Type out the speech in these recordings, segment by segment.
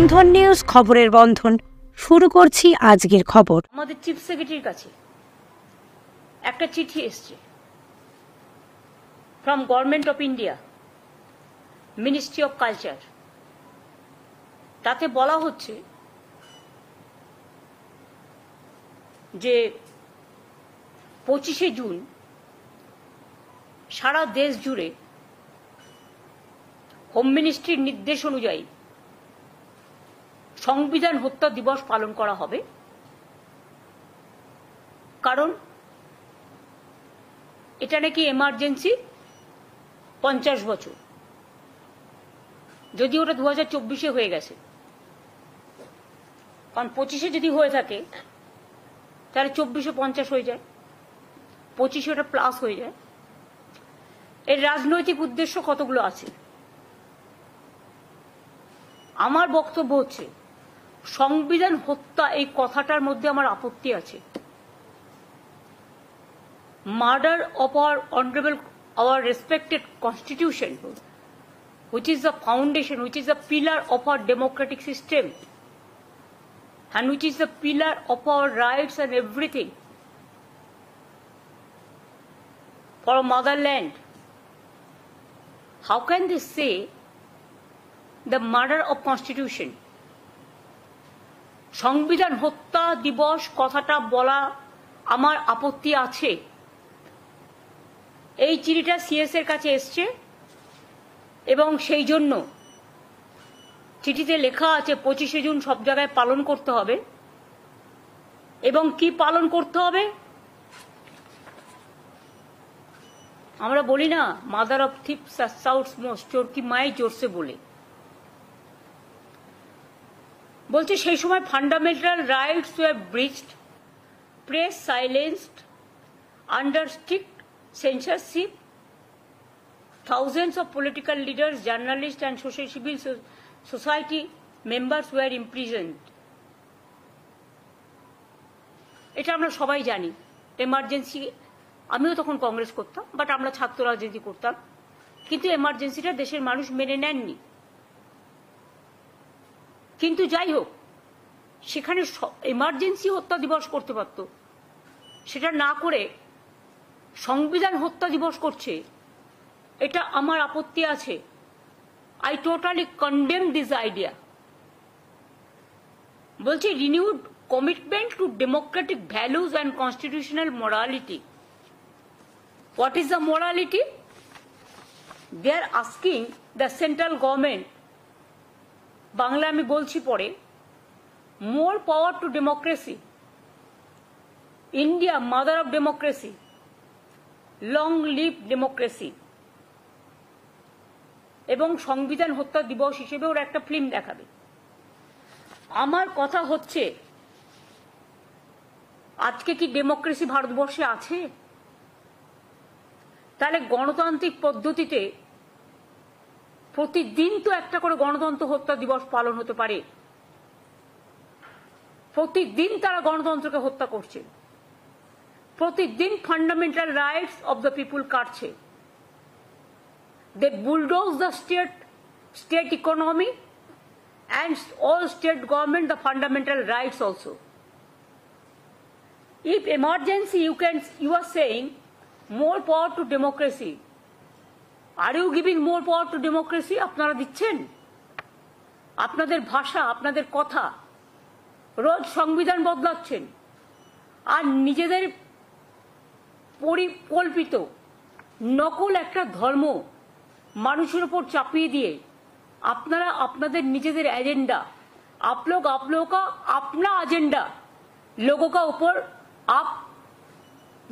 বন্ধন news, খবরের বন্ধন। শুরু করছি আজকের খবর। আমাদের চিফ সেক্রেটারির কাছে একটা চিঠি এসছে from government of India, ministry of culture. তাতে বলা হচ্ছে যে 25শে জুন সারা দেশ জুড়ে হোম মিনিস্ট্রির নির্দেশ অনুযায়ী সংবিধান হত্যা দিবস পালন করা হবে। কারণ এটা নাকি এমার্জেন্সি 50 বছর, যদি ওটা 2024-এ হয়ে গেছে। কারণ 25-এ যদি হয়ে থাকে তাহলে 24-এ 50 হয়ে যায়, 25-এ ওটা প্লাস হয়ে যায়। এর রাজনৈতিক উদ্দেশ্য কতগুলো আছে। আমার বক্তব্য হচ্ছে সংবিধান হত্যা এই কথাটার মধ্যে আমার আপত্তি আছে। Murder of our respected constitution, which is the foundation, which is the pillar of our democratic system, and which is the pillar of our rights and everything for our motherland. How can they say the murder of constitution? সংবিধান হত্যা দিবস কথাটা বলা আমার আপত্তি আছে। এই চিঠিটা সিএস এর কাছে এসছে এবং সেই জন্য চিঠিতে লেখা আছে 25শে জুন সব জায়গায় পালন করতে হবে। এবং কি পালন করতে হবে? আমরা বলি না, mother of thieves shouts most, চোর কি মায়ে জোরসে বলে। বলছে সেই সময় fundamental rights were breached, press silenced, under strict censorship, thousands of political leaders, journalists and civil society members were imprisoned. এটা আমরা সবাই জানি। এমার্জেন্সি, আমিও তখন কংগ্রেস করতাম, বাট আমরা ছাত্র রাজনীতি করতাম, কিন্তু এমার্জেন্সিটা দেশের মানুষ মেনে নেননি। কিন্তু যাই হোক, সেখানে এমার্জেন্সি হত্যা দিবস করতে পারত, সেটা না করে সংবিধান হত্যা দিবস করছে। এটা আমার আপত্তি আছে। I totally condemn this idea. বলছে renewed commitment to democratic values and constitutional morality. What is the morality? They are asking the central government, Bangla আমি বলছি পরে, more power to democracy, India mother of democracy, long live democracy. এবং সংবিধান হত্যা দিবস হিসেবে ওরা একটা ফিল্ম দেখাবে। আমার কথা হচ্ছে, আজকে কি ডেমোক্রেসি ভারতবর্ষে আছে? তাহলে গণতান্ত্রিক পদ্ধতিতে প্রতিদিন তো একটা করে গণতন্ত্র হত্যা দিবস পালন হতে পারে। প্রতিদিন তারা গণতন্ত্রকে হত্যা করছে, প্রতিদিন fundamental rights of the people কাটছে। They bulldoze the state economy and all state government the fundamental rights also. If emergency you are saying more power to democracy. Are you giving more power to democracy? আপনারা দিচ্ছেন। আপনাদের ভাষা, আপনাদের কথা, রোজ সংবিধান বদলাচ্ছেন আর নিজেদের পরিকল্পিত নকল একটা ধর্ম মানুষের উপর চাপিয়ে দিয়ে আপনারা আপনাদের নিজেদের एजेंडा, आप लोगों का अपना एजेंडा लोगों का ऊपर आप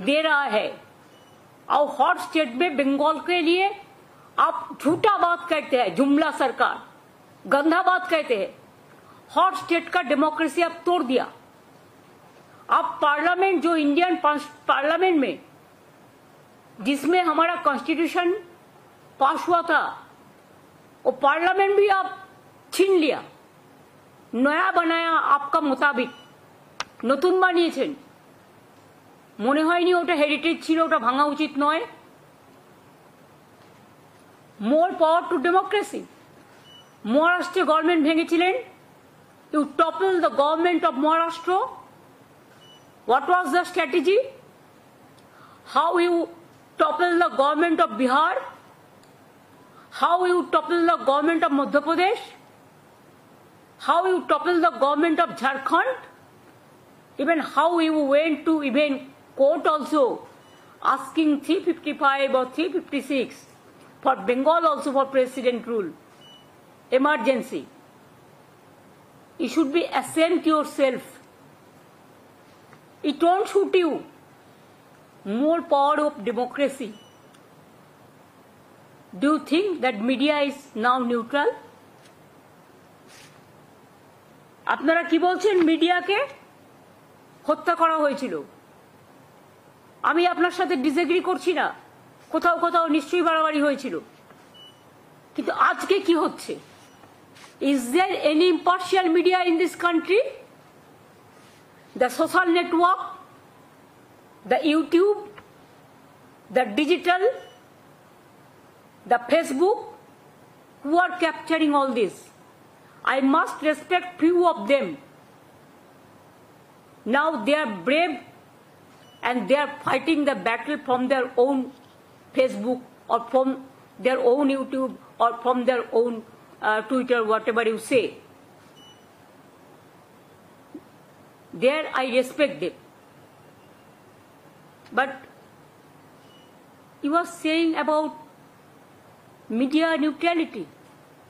दे रहा है। और हॉट स्टेट में बंगाल के लिए आप झूठा बात कहते हैं, जुमला सरकार, गंदा बात कहते हैं। हॉट स्टेट का डेमोक्रेसी आप तोड़ दिया। आप पार्लियामेंट, जो इंडियन पार्लियामेंट में जिसमें हमारा कॉन्स्टिट्यूशन पास हुआ था, वो पार्लियामेंट भी आप छीन लिया, नया बनाया आपका मुताबिक, नतून बानिয়েছেন। মনে হয়নি ওটা হেরিটেজ ছিল, ওটা ভাঙা উচিত নয়। মোর পাওয়ার টু ডেমোক্রেসি। মহারাষ্ট্রে government ভেঙেছিলেন You toppled the government of Maharashtra. What was the strategy? How you toppled the government of Bihar? How you toppled the government of Madhya Pradesh? How you toppled the government of Jharkhand? Even how you went to even court also, asking 355 or 356 for Bengal also for president rule, emergency. You should be ashamed yourself. It won't shoot you. More power of democracy. Do you think that media is now neutral? আপনারা কি বলছেন মিডিয়াকে হত্যা করা হয়েছিল? আমি আপনার সাথে ডিসএগ্রি করছি না, কোথাও কোথাও নিশ্চয়ই বাড়াবাড়ি হয়েছিল, কিন্তু আজকে কি হচ্ছে? Is there any impartial media in this country? The social network, the YouTube, the digital, the Facebook, who are capturing all this? I must respect few of them. Now they are brave and they are fighting the battle from their own Facebook or from their own YouTube or from their own Twitter, whatever you say. There I respect them. But you are saying about media neutrality.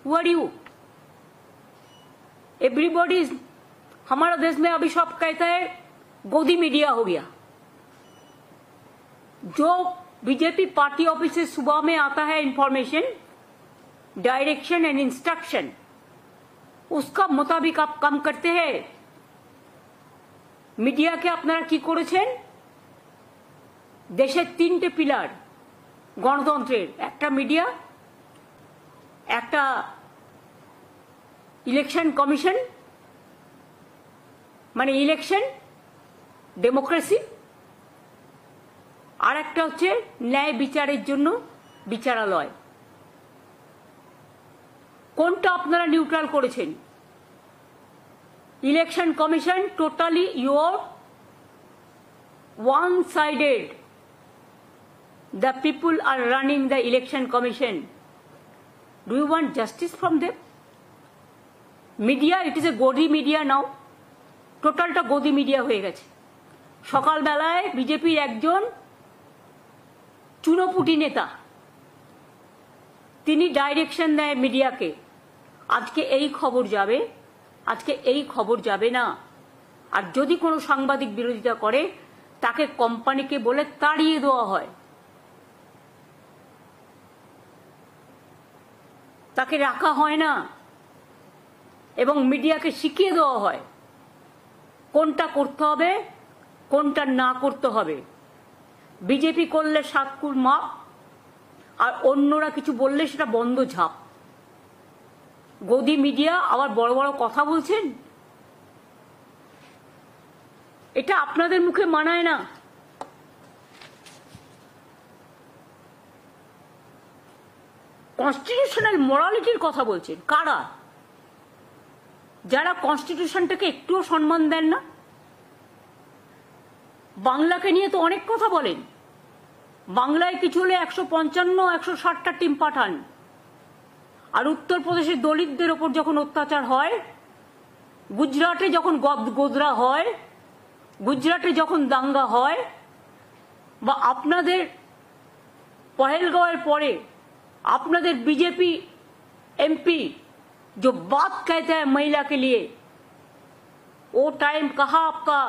Who are you? Everybody is, हमारा देश में अभी सब कहता है गोदी media हो गया. जो बीजेपी पार्टी ऑफिस से सुबह में आता है इंफॉर्मेशन, डायरेक्शन एंड इंस्ट्रक्शन, उसका मुताबिक आप काम करते हैं. মিডিয়াকে আপনারা কি করেছেন? দেশের তিনটে পিলার গণতন্ত্রের, একটা মিডিয়া, একটা ইলেকশন কমিশন মানে ইলেকশন ডেমোক্রেসি, আর একটা হচ্ছে ন্যায় বিচারের জন্য বিচারালয়. কোনটা আপনারা নিউট্রাল করেছেন? Election commission totally your one sided. The people are running the election commission. Do you want justice from them? Media, it is a godi media now. টোটালটা গদি মিডিয়া হয়ে গেছে. সকালবেলায় বিজেপির একজন চুনোপুটি নেতা, তিনি ডাইরেকশন দেয় মিডিয়াকে, আজকে এই খবর যাবে, আজকে এই খবর যাবে না. আর যদি কোনো সাংবাদিক বিরোধিতা করে তাকে কোম্পানিকে বলে তাড়িয়ে দেওয়া হয়, তাকে রাখা হয় না, এবং মিডিয়াকে শিখিয়ে দেওয়া হয় কোনটা করতে হবে কোনটা না করতে হবে. বিজেপি করলে সাতকুর মাপ, আর অন্যরা কিছু বললে সেটা বন্ধ ঝাপ. গদি মিডিয়া আবার বড় বড় কথা বলছেন, এটা আপনাদের মুখে মানায় না. কনস্টিটিউশনাল মোরালিটির কথা বলছেন কারা? যারা কনস্টিটিউশনটাকে একটুও সম্মান দেন না. বাংলাকে নিয়ে তো অনেক কথা বলেন, বাংলায় কিছু হলে 155-160টা টিম পাঠান, আর উত্তরপ্রদেশের দলিতদের ওপর যখন অত্যাচার হয়, গুজরাটে যখন গোদরা হয়, গুজরাটে যখন দাঙ্গা হয়, বা আপনাদের পহেলগাঁওয়ের পরে আপনাদের बीजेपी एमपी जो बात कहता है महिला के लिए, वो टाइम कहाँ आपका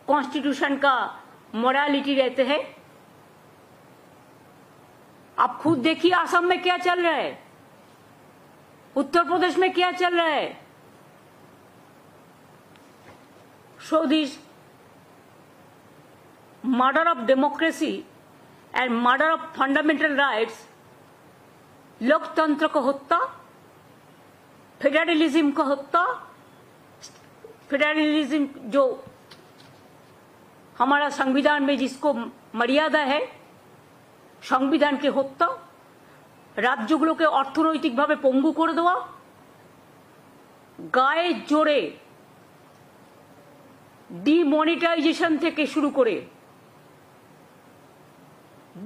कॉन्स्टिट्यूशन का मोरालिटी रहते हैं? आप खुद देखिए असम में क्या चल रहा है, उत्तर प्रदेश में क्या चल रहा है. So this murder of democracy and murder of fundamental rights, लोकतंत्र को हत्या, फेडरलिज्म को हत्या, फेडरलिज्म जो हमारा संविधान में जिसको मर्यादा है, संविधान के हत्या, রাজ্যগুলোকে অর্থনৈতিকভাবে পঙ্গু করে দেওয়া, গায়ে জোরে ডিমনিটাইজেশন থেকে শুরু করে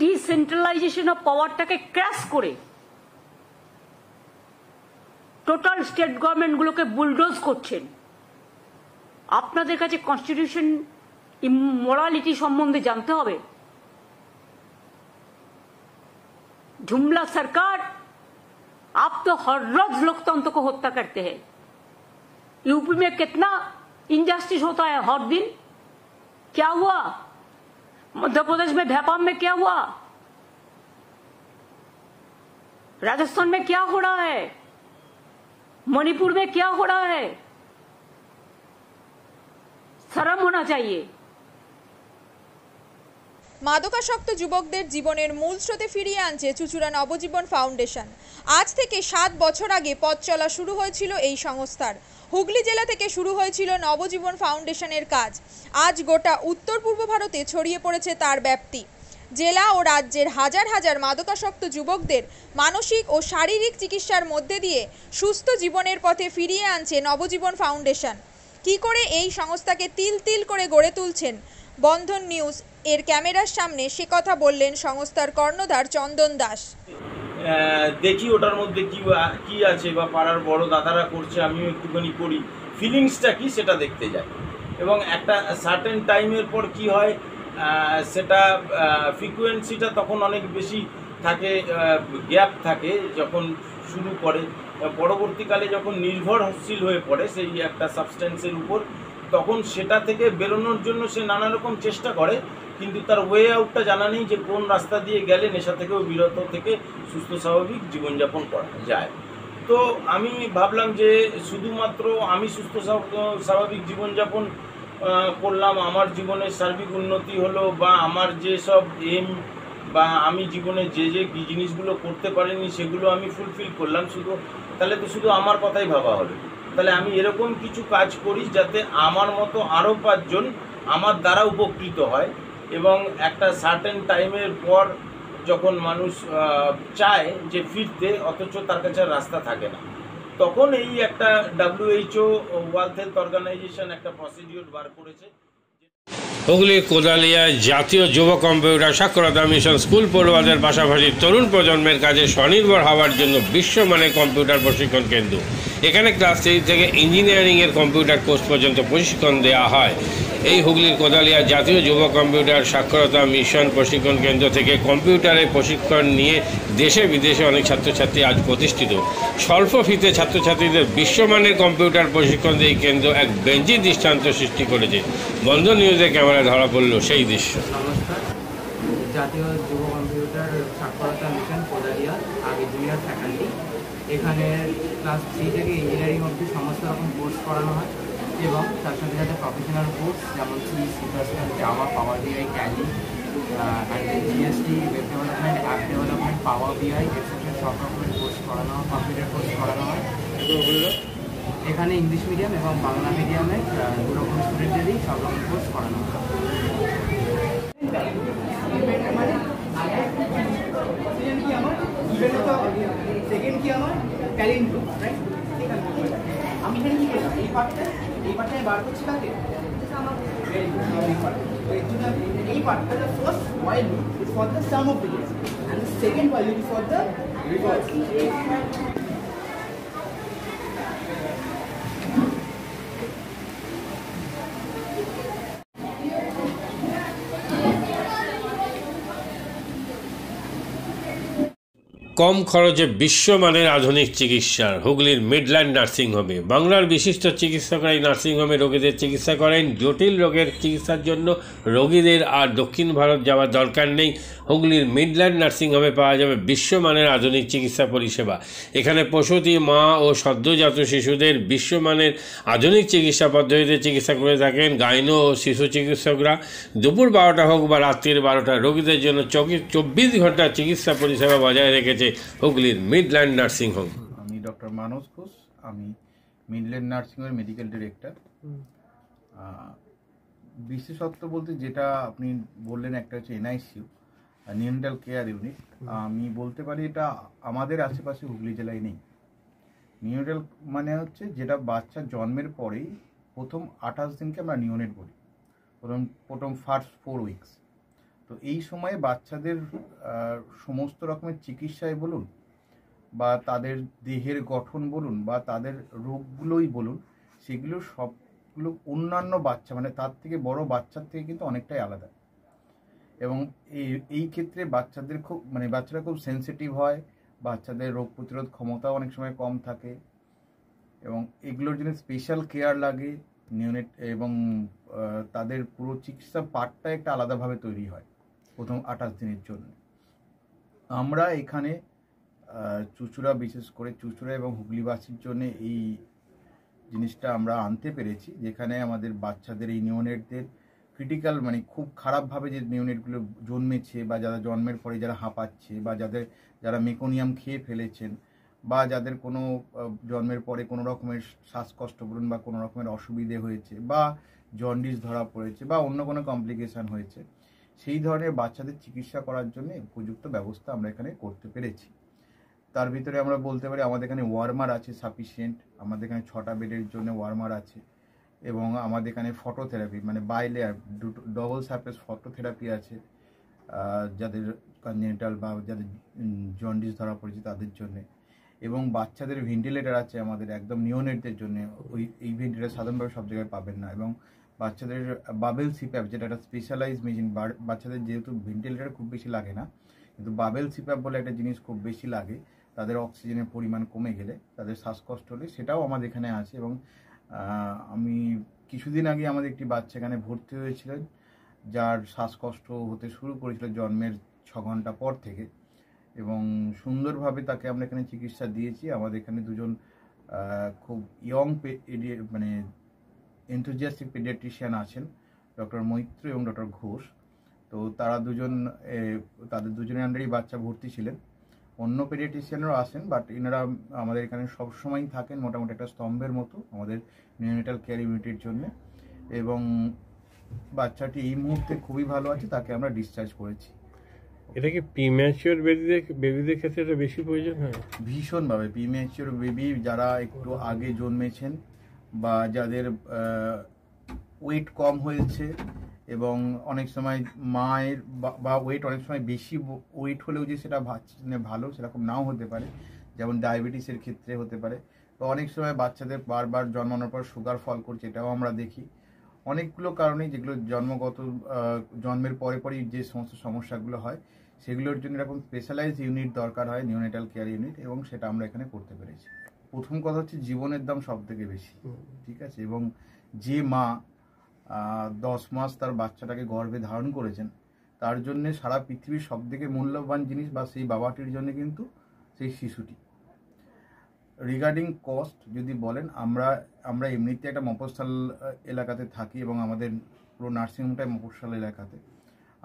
ডিসেন্ট্রালাইজেশন অফ পাওয়ারটাকে ক্র্যাশ করে টোটাল স্টেট গভর্নমেন্টগুলোকে বুলডোজ করছেন। আপনাদের কাছে কনস্টিটিউশন মোরালিটি সম্বন্ধে জানতে হবে। जुमला सरकार, आप तो हर रोज लोकतंत्र को हत्या करते हैं। यूपी में कितना इनजस्टिस होता है हर दिन। क्या हुआ मध्य प्रदेश में, भोपाल में क्या हुआ, राजस्थान में क्या हो रहा है, मणिपुर में क्या हो रहा है। शर्म होना चाहिए। মাদকাসক্ত যুবকদের জীবনের মূল স্রোতে ফিরিয়ে আনছে চুঁচুড়া নবজীবন ফাউন্ডেশন। আজ থেকে 7 বছর আগে পথ চলা শুরু হয়েছিল এই সংস্থার। হুগলি জেলা থেকে শুরু হয়েছিল নবজীবন ফাউন্ডেশনের কাজ। আজ গোটা উত্তর পূর্ব ভারতে ছড়িয়ে পড়েছে তার ব্যাপ্তি। জেলা ও রাজ্যের হাজার হাজার মাদকাসক্ত যুবকদের মানসিক ও শারীরিক চিকিৎসার মধ্যে দিয়ে সুস্থ জীবনের পথে ফিরিয়ে আনছে নবজীবন ফাউন্ডেশন। কী করে এই সংস্থাকে তিল তিল করে গড়ে তুলছেন বন্ধন নিউজ এর ক্যামেরার সামনে সে কথা বললেন সংস্থার কর্ণধার চন্দন দাস। দেখি ওটার মধ্যে কি আছে বা পাড়ার বড় দাদারা করছে, আমিও একটুখানি করি, ফিলিংসটা কি সেটা দেখতে যাই। এবং একটা সার্টেন টাইমের পর কি হয়, সেটা ফ্রিকোয়েন্সিটা তখন অনেক বেশি থাকে, গ্যাপ থাকে যখন শুরু করে। পরবর্তীকালে যখন নির্ভরশীল হয়ে পড়ে সেই একটা সাবস্টেন্সের উপর, তখন সেটা থেকে বেরোনোর জন্য সে নানা রকম চেষ্টা করে, কিন্তু তার ওয়ে আউটটা জানা নেই যে কোন রাস্তা দিয়ে গেলে নেশা থেকেও বিরত থেকে সুস্থ স্বাভাবিক জীবনযাপন করা যায়। তো আমি ভাবলাম যে শুধুমাত্র আমি সুস্থ স্বাভাবিক জীবনযাপন করলাম, আমার জীবনের সার্বিক উন্নতি হলো, বা আমার যেসব এম বা আমি জীবনে যে জিনিসগুলো করতে পারিনি সেগুলো আমি ফুলফিল করলাম, তাহলে তো শুধু আমার কথাই ভাবা হবে। তাহলে আমি এরকম কিছু কাজ করি যাতে আমার মতো আরও 5 জন আমার দ্বারা উপকৃত হয়। এবং একটা সার্টেন টাইমের পর যখন মানুষ চায় যে ফিরতে, অথচ তার কাছে রাস্তা থাকে না, তখন এই একটা WHO ওয়ার্ল্ড হেলথ অর্গানাইজেশন একটা প্রসিডিওর বার করেছে। হুগলি কোদালিয়া জাতীয় যুব কম্পিউটার সাক্ষরতা মিশন স্কুল পড়ুয়াদের পাশাপাশি তরুণ প্রজন্মের কাজে স্বনির্ভর হওয়ার জন্য বিশ্বমানের কম্পিউটার প্রশিক্ষণ কেন্দ্র। এখানে ক্লাস 3 থেকে ইঞ্জিনিয়ারিংয়ের কম্পিউটার কোর্স পর্যন্ত প্রশিক্ষণ দেওয়া হয়। এই হুগলির কোদালিয়া জাতীয় যুব কম্পিউটার সাক্ষরতা মিশন প্রশিক্ষণ কেন্দ্র থেকে কম্পিউটারের প্রশিক্ষণ নিয়ে দেশে বিদেশে অনেক ছাত্রছাত্রী আজ প্রতিষ্ঠিত। স্বল্প ফিতে ছাত্রছাত্রীদের বিশ্বমানের কম্পিউটার প্রশিক্ষণ দিয়ে এই কেন্দ্র এক বেঞ্জি দৃষ্টান্ত সৃষ্টি করেছে। বন্ধন নিউজে ক্যামেরায় ধরা পড়ল সেই দৃশ্য। নমস্কার, জাতীয় যুব কম্পিউটার সাক্ষরতা মিশন কোদালিয়া আগে জুনিয়র ফ্যাকাল্টি। এখানে ক্লাস 3 থেকে ইঞ্জিনিয়ারিং অবধি সমস্ত রকম কোর্স করানো হয় এবং তার সাথে সাথে প্রফেশনাল কোর্স যেমন C++, Java, power BI, Tally, GST, web development, app development, power BI etcetera সব রকমের কোর্স করানো হয়, কম্পিউটার কোর্স করানো হয়। এখানে ইংলিশ মিডিয়াম এবং বাংলা মিডিয়ামে দুরকম স্টুডেন্টদেরই সব রকম কোর্স করানো হয়। সেকেন্ড কি আমার ট্যালেন্ট, রাইট? আমি এখানে কি করলাম, এই পার্টটা বার করছি কাকে, এই পার্টটা the first while loop is for the sum of digits and the second while loop is for the reverse. কম খরচে বিশ্বমানের আধুনিক চিকিৎসার হুগলির মিডল্যান্ড নার্সিংহোমে বাংলার বিশিষ্ট চিকিৎসকরা এই নার্সিংহোমে রোগীদের চিকিৎসা করেন। জটিল রোগের চিকিৎসার জন্য রোগীদের আর দক্ষিণ ভারত যাওয়ার দরকার নেই। হুগলির মিডল্যান্ড নার্সিংহোমে পাওয়া যাবে বিশ্বমানের আধুনিক চিকিৎসা পরিষেবা। এখানে প্রসূতি মা ও সদ্যজাত শিশুদের বিশ্বমানের আধুনিক চিকিৎসা পদ্ধতিতে চিকিৎসা করে থাকেন গাইনো ও শিশু চিকিৎসকরা। দুপুর 12টা হোক বা রাত্রির 12টা, রোগীদের জন্য 24 ঘন্টা চিকিৎসা পরিষেবা বজায় রেখেছে হুগলির মিডল্যান্ড নার্সিংহোম। আমি ডক্টর মানস ঘোষ, আমি মিডল্যান্ড নার্সিংহোমের মেডিকেল ডিরেক্টর। বিশেষত্ব বলতে যেটা আপনি বললেন, একটা হচ্ছে NICU, নিউনেটাল কেয়ার ইউনিট। আমি বলতে পারি এটা আমাদের আশেপাশে হুগলি জেলায় নেই। নিউনেটাল মানে হচ্ছে যেটা বাচ্চা জন্মের পরেই প্রথম 28 দিনকে আমরা নিওনেট বলি, প্রথম ফার্স্ট 4 উইকস। তো এই সময়ে বাচ্চাদের সমস্ত রকমের চিকিৎসায় বলুন বা তাদের দেহের গঠন বলুন বা তাদের রোগগুলোই বলুন, সেগুলো সবগুলো অন্যান্য বাচ্চা মানে তার থেকে বড় বাচ্চার থেকে কিন্তু অনেকটাই আলাদা। এবং এই ক্ষেত্রে বাচ্চাদের বাচ্চারা খুব সেন্সিটিভ হয়, বাচ্চাদের রোগ প্রতিরোধ ক্ষমতাও অনেক সময় কম থাকে এবং এগুলোর জন্য স্পেশাল কেয়ার লাগে নিওনেট, এবং তাদের পুরো চিকিৎসা পার্টটা একটা আলাদাভাবে তৈরি হয় প্রথম 28 দিনের জন্য। আমরা এখানে চুঁচুড়া, বিশেষ করে চুঁচুড়া এবং হুগলিবাসীর জন্য এই জিনিসটা আমরা আনতে পেরেছি, যেখানে আমাদের বাচ্চাদের এই নিওনেটদের ক্রিটিক্যাল খুব খারাপভাবে যে নিওনেটগুলো জন্মেছে বা যারা জন্মের পরে যারা হাঁপাচ্ছে বা যারা মেকোনিয়াম খেয়ে ফেলেছেন বা যাদের কোনো জন্মের পরে কোনো রকমের শ্বাসকষ্ট বলুন বা কোনো রকমের অসুবিধে হয়েছে বা জন্ডিস ধরা পড়েছে বা অন্য কোনো কমপ্লিকেশান হয়েছে, সেই ধরনের বাচ্চাদের চিকিৎসা করার জন্য উপযুক্ত ব্যবস্থা আমরা এখানে করতে পেরেছি। তার ভিতরে আমরা বলতে পারি আমাদের এখানে ওয়ার্মার আছে সাফিসিয়েন্ট, আমাদের এখানে 6টা বেডের জন্য ওয়ার্মার আছে এবং আমাদের এখানে phototherapy bilayer double surface phototherapy আছে যাদের কনজেনিটাল বা যাদের জন্ডিস ধরা পড়েছে তাদের জন্য, এবং বাচ্চাদের ভেন্টিলেটার আছে আমাদের একদম নিওনেটদের জন্য। এই ভেন্টিলেটার সাধারণভাবে সব জায়গায় পাবেন না, এবং বাচ্চাদের বাবেল সিপ্যাপ যেটা একটা স্পেশালাইজ মেশিন, বাচ্চাদের যেহেতু ভেন্টিলেটার খুব বেশি লাগে না, কিন্তু বাবেল সিপ্যাপ বলে একটা জিনিস খুব বেশি লাগে তাদের অক্সিজেনের পরিমাণ কমে গেলে, তাদের শ্বাসকষ্ট হলে, সেটাও আমাদের এখানে আছে। এবং আমি কিছুদিন আগে আমাদের একটি বাচ্চা এখানে ভর্তি হয়েছিলেন যার শ্বাসকষ্ট হতে শুরু করেছিল জন্মের 6 ঘন্টা পর থেকে, এবং সুন্দরভাবে তাকে আমরা এখানে চিকিৎসা দিয়েছি। আমাদের এখানে দুজন খুব ইয়ং এনথুজিয়াস্টিক পেডিয়াট্রিশিয়ান আছেন, ডক্টর মৈত্র এবং ডক্টর ঘোষ। তো তারা তাদের দুজনের আন্ডারেই বাচ্চা ভর্তি ছিলেন। অন্য পেডিয়াট্রিশিয়ানরাও আসেন, বাট এনারা আমাদের এখানে সবসময়ই থাকেন মোটামুটি একটা স্তম্ভের মতো আমাদের নিওনেটাল কেয়ার ইউনিটের জন্য। এবং বাচ্চাটি এই মুহূর্তে খুবই ভালো আছে, তাকে আমরা ডিসচার্জ করেছি। এটা কি প্রিম্যাচিওর বেবিদের ক্ষেত্রে এটা বেশি প্রয়োজন হয়? ভীষণভাবে প্রিম্যাচিওর বেবি যারা একটু আগে জন্মেছেন বা যাদের ওয়েট কম হয়েছে, এবং অনেক সময় মায়ের বা ওয়েট অনেক সময় বেশি ওয়েট হলেও যে সেটা ভালো সেরকম নাও হতে পারে, যেমন ডায়াবেটিসের ক্ষেত্রে হতে পারে। তো অনেক সময় বাচ্চাদের বারবার জন্মানোর পর সুগার ফল করছে, এটাও আমরা দেখি। অনেকগুলো কারণেই যেগুলো জন্মের পরেই যে সমস্ত সমস্যাগুলো হয় সেগুলোর জন্য এরকম স্পেশালাইজড ইউনিট দরকার হয়, নিওনেটাল কেয়ার ইউনিট, এবং সেটা আমরা এখানে করতে পেরেছি। প্রথম কথা হচ্ছে জীবনের দাম সব থেকে বেশি, ঠিক আছে, এবং যে মা 10 মাস তার বাচ্চাটাকে গর্ভে ধারণ করেছেন তার জন্য সারা পৃথিবীর সব থেকে মূল্যবান জিনিস বা সেই বাবাটির জন্য কিন্তু সেই শিশুটি। রিগার্ডিং কস্ট যদি বলেন, আমরা এমনিতে একটা মফস্বল এলাকাতে থাকি এবং আমাদের পুরো নার্সিংহোমটাই মফস্বল এলাকাতে।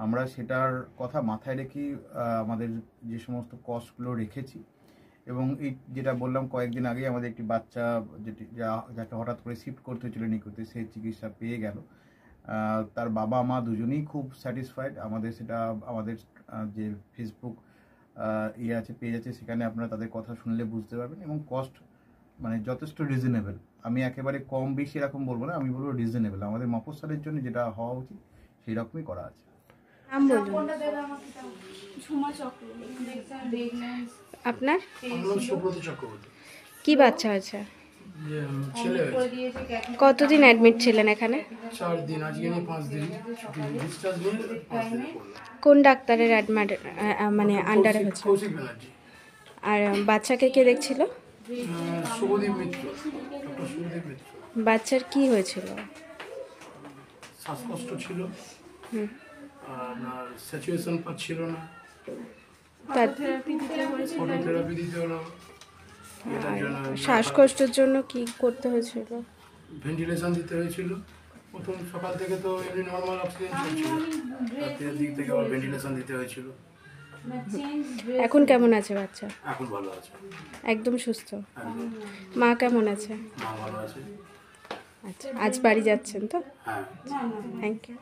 আমরা সেটার কথা মাথায় রেখেই আমাদের যে সমস্ত কস্টগুলো রেখেছি। এবং এই যেটা বললাম কয়েকদিন আগেই আমাদের একটি বাচ্চা যাকে হঠাৎ করে শিফট করতে হয়েছিল নিকুতে, সেই চিকিৎসা পেয়ে গেল। তার বাবা মা দুজনেই খুব স্যাটিসফাইড। আমাদের যে ফেসবুক পেজ আছে, সেখানে আপনারা তাদের কথা শুনলে বুঝতে পারবেন। এবং কস্ট যথেষ্ট রিজনেবল। আমি একেবারে কম বেশি এরকম বলবো না, আমি বলবো রিজনেবল। আমাদের মফস্বলের জন্য যেটা হওয়া উচিত সেই রকমই করা আছে। আপনার কি বাচ্চা আছে? কতদিন অ্যাডমিট ছিলেন এখানে? 4 দিন, আজকে নিয়ে 5 দিন ডিসচার্জ নিয়ে 5 দিন। কোন ডাক্তারের আন্ডারে হচ্ছে? আর বাচ্চাকে কে দেখছিল? শুভদীপ মিত্র, ডক্টর শুভদীপ মিত্র। বাচ্চার কি হয়েছিল? শ্বাসকষ্ট ছিল, আপনার স্যাচুরেশন পাচ্ছিল না, ফটোথেরাপি দিতে হলো। শ্বাসকষ্টের জন্য কি করতে হয়েছিল? ভেন্টিলেশন দিতে হয়েছিল। প্রথম সকাল থেকে তো এমনি নর্মাল অক্সিজেন চলছিল, রাতের দিক থেকে আবার ভেন্টিলেশন দিতে হয়েছিল। এখন কেমন আছে বাচ্চা? এখন ভালো আছে, একদম সুস্থ। মা কেমন আছে? মা ভালো আছে। আচ্ছা, আজ বাড়ি যাচ্ছেন তো? হ্যাঁ, থ্যাংক ইউ।